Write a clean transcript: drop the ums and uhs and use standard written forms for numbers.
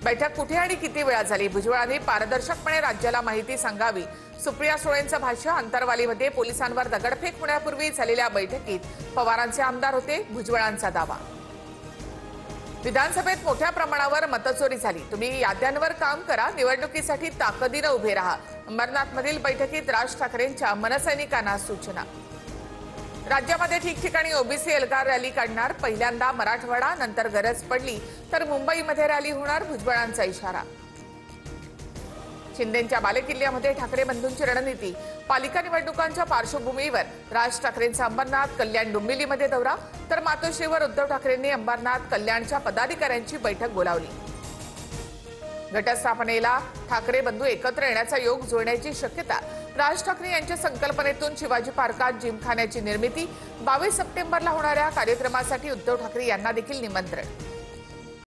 बैठक कुठे आणि किती वेळा झाली? भुजबळांनी पारदर्शकपणे राज्याला माहिती सांगावी. सुप्रिया सुळेंचं भाष्य. अंतरवालीमध्ये पोलिसांवर दगडफेक होण्यापूर्वी झालेल्या बैठकीत पवारांचे आमदार होते. भुजबळांचा दावा. विधानसभेत मोठ्या प्रमाणावर मतचोरी झाली. तुम्ही याद्यांवर काम करा, निवडणुकीसाठी ताकदीने उभे राहा. अंबरनाथमधील बैठकीत राज ठाकरेंच्या मनसैनिकांना सूचना. राज्यामध्ये ठिकठिकाणी ओबीसी एल्गार रॅली काढणार. पहिल्यांदा मराठवाडा, नंतर गरज पडली तर मुंबईमध्ये रॅली होणार. भुजबळांचा इशारा. शिंदेंच्या बालेकिल्ल्यामध्ये ठाकरे बंधूंची रणनीती. पालिका निवडणुकांच्या पार्श्वभूमीवर राज ठाकरेंचा अंबरनाथ, कल्याण, डोंबिवलीमध्ये दौरा. तर मातोश्रीवर उद्धव ठाकरेंनी अंबरनाथ, कल्याणच्या पदाधिकाऱ्यांची बैठक बोलावली. घटस्थापनेला ठाकरे बंधू एकत्र येण्याचा योग जुळण्याची शक्यता. राज ठाकरे यांच्या संकल्पनेतून शिवाजी पार्कात जिमखान्याची निर्मिती. 22 सप्टेंबरला होणाऱ्या कार्यक्रमासाठी उद्धव ठाकरे यांना देखील निमंत्रण.